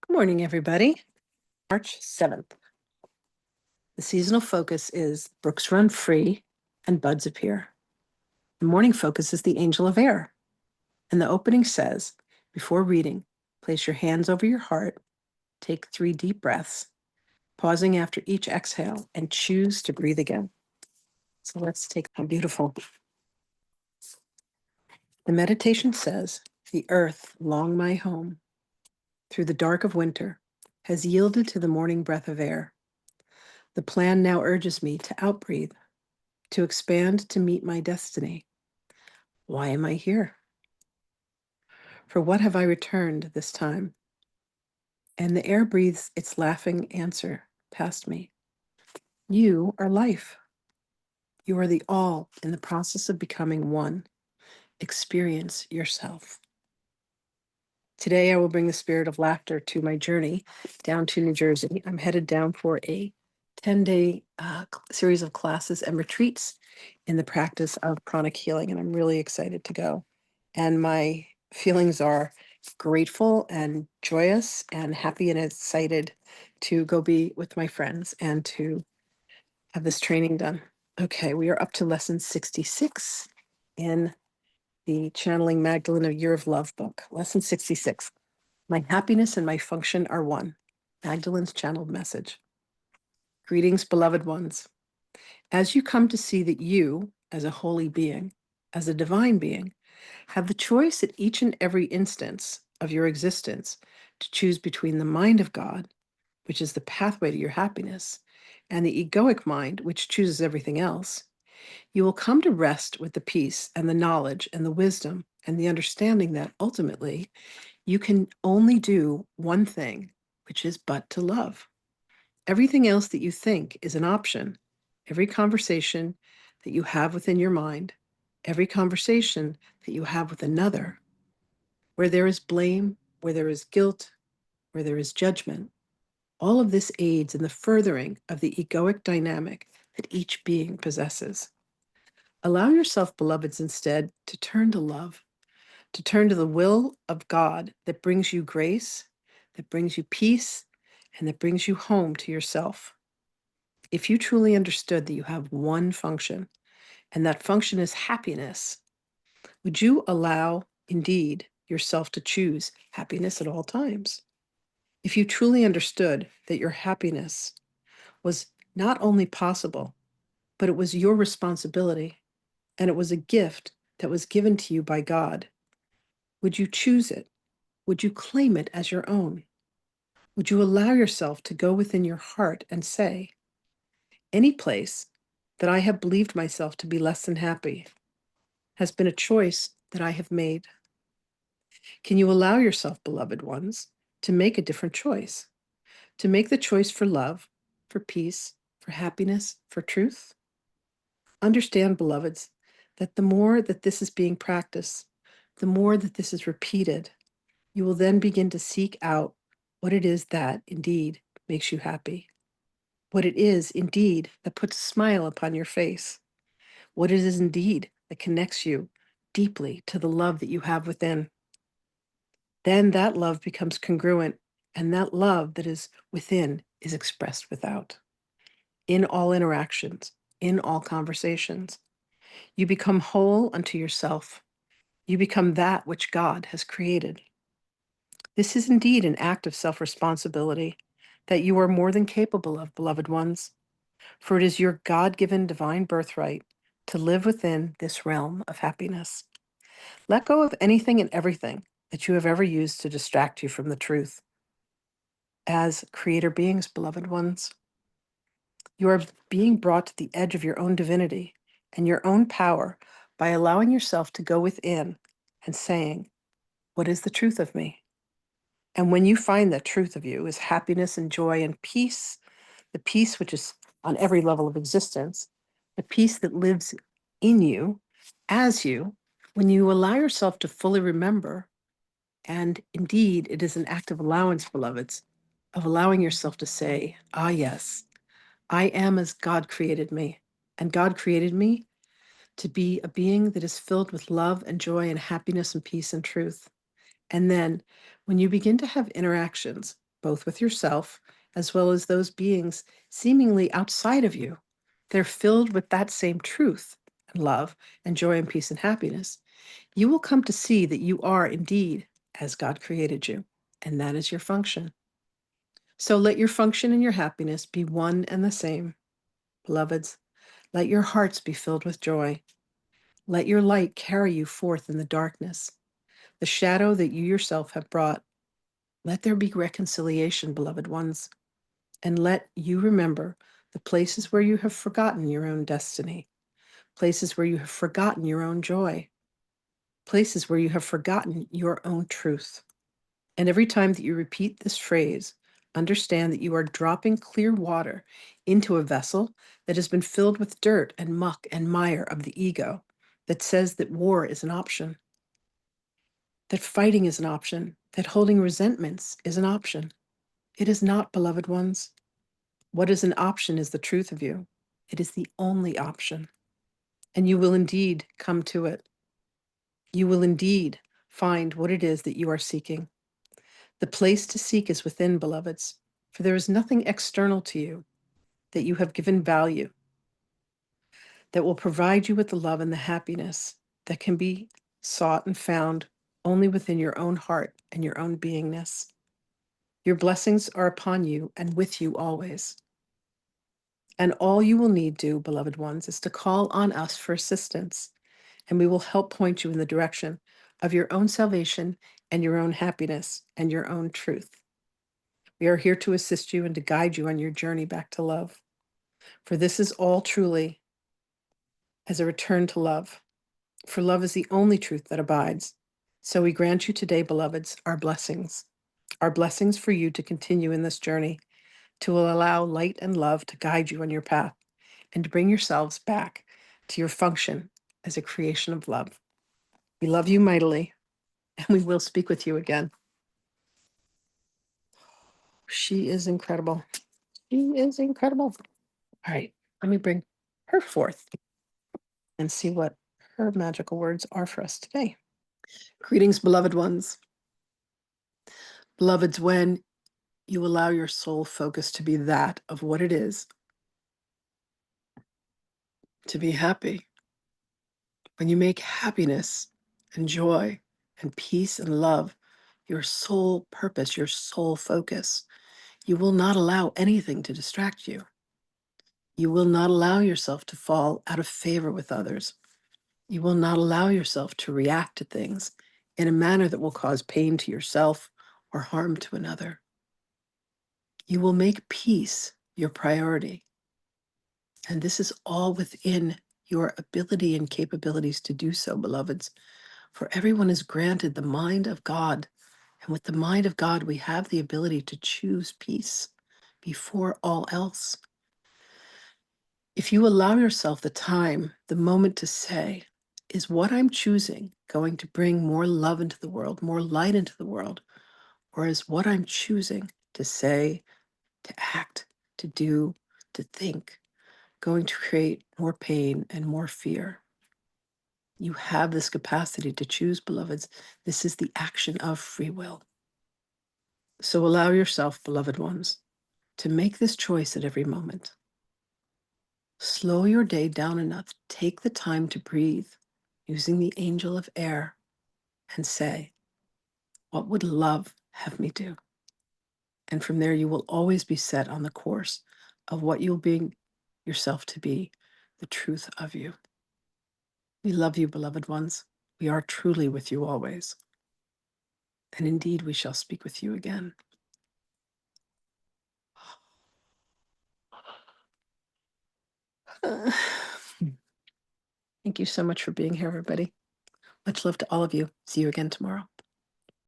Good morning, everybody. March 7th. The seasonal focus is brooks run free and buds appear. The morning focus is the angel of air. And the opening says, before reading, place your hands over your heart, take 3 deep breaths, pausing after each exhale, and choose to breathe again. So let's take a beautiful. The meditation says, the earth, long my home, through the dark of winter, has yielded to the morning breath of air. The plan now urges me to outbreathe, to expand to meet my destiny. Why am I here? For what have I returned this time? And the air breathes its laughing answer past me. You are life. You are the all in the process of becoming one. Experience yourself. Today, I will bring the spirit of laughter to my journey down to New Jersey. I'm headed down for a 10-day series of classes and retreats in the practice of pranic healing, and I'm really excited to go. And my feelings are grateful and joyous and happy and excited to go be with my friends and to have this training done. Okay, we are up to lesson 66 in the Channeling Magdalene, A Year of Love book. Lesson 66. My happiness and my function are one. Magdalene's channeled message. Greetings, beloved ones. As you come to see that you, as a holy being, as a divine being, have the choice at each and every instance of your existence to choose between the mind of God, which is the pathway to your happiness, and the egoic mind, which chooses everything else, you will come to rest with the peace and the knowledge and the wisdom and the understanding that ultimately you can only do one thing, which is but to love. Everything else that you think is an option. Every conversation that you have within your mind, every conversation that you have with another, where there is blame, where there is guilt, where there is judgment, all of this aids in the furthering of the egoic dynamic that each being possesses. Allow yourself, beloveds, instead to turn to love, to turn to the will of God that brings you grace, that brings you peace, and that brings you home to yourself. If you truly understood that you have one function, and that function is happiness, would you allow, indeed, yourself to choose happiness at all times? If you truly understood that your happiness was not only possible, but it was your responsibility, and it was a gift that was given to you by God, would you choose it? Would you claim it as your own? Would you allow yourself to go within your heart and say, any place that I have believed myself to be less than happy has been a choice that I have made? Can you allow yourself, beloved ones, to make a different choice? To make the choice for love, for peace, for happiness, for truth? Understand, beloveds, that the more that this is being practiced, the more that this is repeated, you will then begin to seek out what it is that indeed makes you happy, what it is indeed that puts a smile upon your face, what it is indeed that connects you deeply to the love that you have within. Then that love becomes congruent, and that love that is within is expressed without. In all interactions, in all conversations, you become whole unto yourself. You become that which God has created. This is indeed an act of self-responsibility that you are more than capable of, beloved ones, for it is your God-given divine birthright to live within this realm of happiness. Let go of anything and everything that you have ever used to distract you from the truth. As creator beings, beloved ones, you are being brought to the edge of your own divinity and your own power by allowing yourself to go within and saying, what is the truth of me? And when you find the truth of you is happiness and joy and peace, the peace which is on every level of existence, the peace that lives in you, as you, when you allow yourself to fully remember, and indeed it is an act of allowance, beloveds, of allowing yourself to say, ah, yes, I am as God created me, and God created me to be a being that is filled with love and joy and happiness and peace and truth. And then when you begin to have interactions both with yourself as well as those beings seemingly outside of you. They're filled with that same truth and love and joy and peace and happiness. You will come to see that you are indeed as God created you, and that is your function. So let your function and your happiness be one and the same. Beloveds, let your hearts be filled with joy. Let your light carry you forth in the darkness, the shadow that you yourself have brought. Let there be reconciliation, beloved ones, and let you remember the places where you have forgotten your own destiny, places where you have forgotten your own joy, places where you have forgotten your own truth. And every time that you repeat this phrase, understand that you are dropping clear water into a vessel that has been filled with dirt and muck and mire of the ego that says that war is an option, that fighting is an option, that holding resentments is an option. It is not, beloved ones. What is an option is the truth of you. It is the only option. And you will indeed come to it. You will indeed find what it is that you are seeking. The place to seek is within, beloveds, for there is nothing external to you that you have given value that will provide you with the love and the happiness that can be sought and found only within your own heart and your own beingness. Your blessings are upon you and with you always. And all you will need do, beloved ones, is to call on us for assistance, and we will help point you in the direction of your own salvation and your own happiness and your own truth. We are here to assist you and to guide you on your journey back to love. For this is all truly as a return to love. For love is the only truth that abides. So we grant you today, beloveds, our blessings for you to continue in this journey, to allow light and love to guide you on your path, and to bring yourselves back to your function as a creation of love. We love you mightily, and we will speak with you again. She is incredible. She is incredible. All right, let me bring her forth and see what her magical words are for us today. Greetings, beloved ones. Beloveds, when you allow your soul focus to be that of what it is, to be happy, when you make happiness and joy and peace and love your sole purpose, your sole focus, you will not allow anything to distract you. You will not allow yourself to fall out of favor with others. You will not allow yourself to react to things in a manner that will cause pain to yourself or harm to another. You will make peace your priority. And this is all within your ability and capabilities to do so, beloveds. For everyone is granted the mind of God. And with the mind of God, we have the ability to choose peace before all else. If you allow yourself the time, the moment to say, is what I'm choosing going to bring more love into the world, more light into the world? Or is what I'm choosing to say, to act, to do, to think, going to create more pain and more fear? You have this capacity to choose, beloveds. This is the action of free will. So allow yourself, beloved ones, to make this choice at every moment. Slow your day down enough. Take the time to breathe using the angel of air and say, what would love have me do? And from there, you will always be set on the course of what you'll bring yourself to be, the truth of you. We love you, beloved ones. We are truly with you always. And indeed, we shall speak with you again. Thank you so much for being here, everybody. Much love to all of you. See you again tomorrow.